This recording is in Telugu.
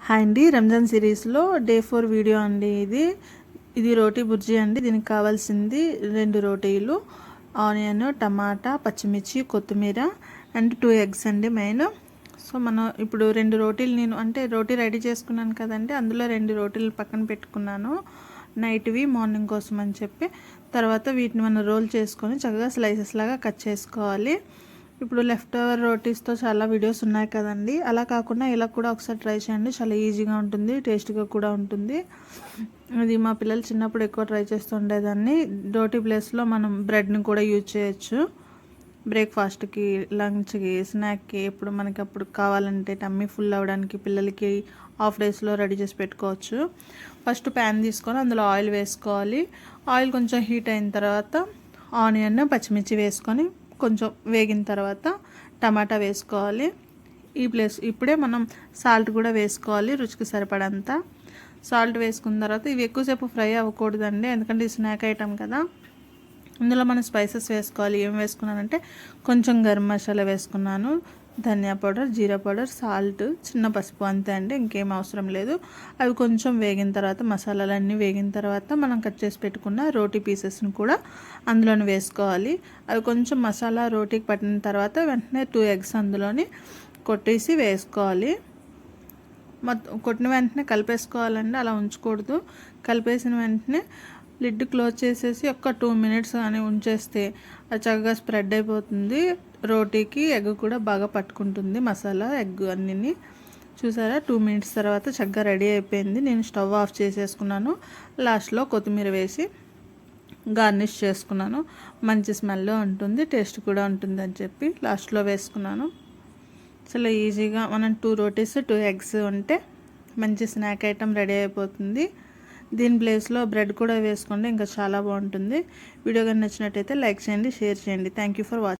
హాయ్ అండి, రంజాన్ సిరీస్లో డే 4 వీడియో అండి. ఇది రోటీ బుర్జీ అండి. దీనికి కావాల్సింది 2 రోటీలు, ఆనియన్, టమాటా, పచ్చిమిర్చి, కొత్తిమీర అండ్ 2 ఎగ్స్ అండి మెయిన్. సో మనం ఇప్పుడు 2 రోటీలు రోటీ రెడీ చేసుకున్నాను కదండి, అందులో 2 రోటీలు పక్కన పెట్టుకున్నాను నైట్వి మార్నింగ్ కోసం అని చెప్పి. తర్వాత వీటిని మనం రోల్ చేసుకొని చక్కగా స్లైసెస్ లాగా కట్ చేసుకోవాలి. ఇప్పుడు లెఫ్ట్ ఓవర్ రోటీస్తో చాలా వీడియోస్ ఉన్నాయి కదండి, అలా కాకుండా ఇలా కూడా ఒకసారి ట్రై చేయండి. చాలా ఈజీగా ఉంటుంది, టేస్ట్గా కూడా ఉంటుంది. అది మా పిల్లలు చిన్నప్పుడు ఎక్కువ ట్రై చేస్తూ ఉండేదాన్ని. రోటీ ప్లేస్లో మనం బ్రెడ్ని కూడా యూజ్ చేయొచ్చు. బ్రేక్ఫాస్ట్కి, లంచ్కి, స్నాక్కి ఎప్పుడు మనకి అప్పుడు కావాలంటే టమ్మీ ఫుల్ అవ్వడానికి పిల్లలకి హాఫ్ డేస్లో రెడీ చేసి పెట్టుకోవచ్చు. ఫస్ట్ ప్యాన్ తీసుకొని అందులో ఆయిల్ వేసుకోవాలి. ఆయిల్ కొంచెం హీట్ అయిన తర్వాత ఆనియన్, పచ్చిమిర్చి వేసుకొని కొంచెం వేగిన తర్వాత టమాటా వేసుకోవాలి. ఇప్పుడే మనం సాల్ట్ కూడా వేసుకోవాలి, రుచికి సరిపడంత సాల్ట్ వేసుకున్న తర్వాత ఇవి ఎక్కువసేపు ఫ్రై అవ్వకూడదండి, ఎందుకంటే ఇది స్నాక్ ఐటమ్ కదా. ఇందులో మనం స్పైసెస్ వేసుకోవాలి. ఏం వేసుకున్నానంటే కొంచెం గరం మసాలా వేసుకున్నాను, ధనియా పౌడర్, జీరా పౌడర్, సాల్ట్, చిన్న పసుపు, అంతే అండి, ఇంకేం అవసరం లేదు. అవి కొంచెం వేగిన తర్వాత, మసాలాలన్నీ వేగిన తర్వాత మనం కట్ చేసి పెట్టుకున్న రోటీ పీసెస్ని కూడా అందులోని వేసుకోవాలి. అవి కొంచెం మసాలా రోటీకి పట్టిన తర్వాత వెంటనే 2 ఎగ్స్ అందులోని కొట్టేసి వేసుకోవాలి. కొట్టిన వెంటనే కలిపేసుకోవాలండి, అలా ఉంచకూడదు. కలిపేసిన వెంటనే లిడ్ క్లోజ్ చేసేసి ఒక 2 మినిట్స్ అని ఉంచేస్తే అది చక్కగా స్ప్రెడ్ అయిపోతుంది. రోటీకి ఎగ్ కూడా బాగా పట్టుకుంటుంది, మసాలా ఎగ్ అన్నీ. చూసారా, 2 మినిట్స్ తర్వాత చక్కగా రెడీ అయిపోయింది. నేను స్టవ్ ఆఫ్ చేసేసుకున్నాను. లాస్ట్లో కొత్తిమీర వేసి గార్నిష్ చేసుకున్నాను. మంచి స్మెల్ ఉంటుంది, టేస్ట్ కూడా ఉంటుంది అని చెప్పి లాస్ట్లో వేసుకున్నాను. చాలా ఈజీగా మనం 2 రోటీస్ 2 ఎగ్స్ ఉంటే మంచి స్నాక్ ఐటమ్ రెడీ అయిపోతుంది. దీని ప్లేస్లో బ్రెడ్ కూడా వేసుకోండి, ఇంకా చాలా బాగుంటుంది. వీడియో కానీ నచ్చినట్టయితే లైక్ చేయండి, షేర్ చేయండి. Thank you for watching.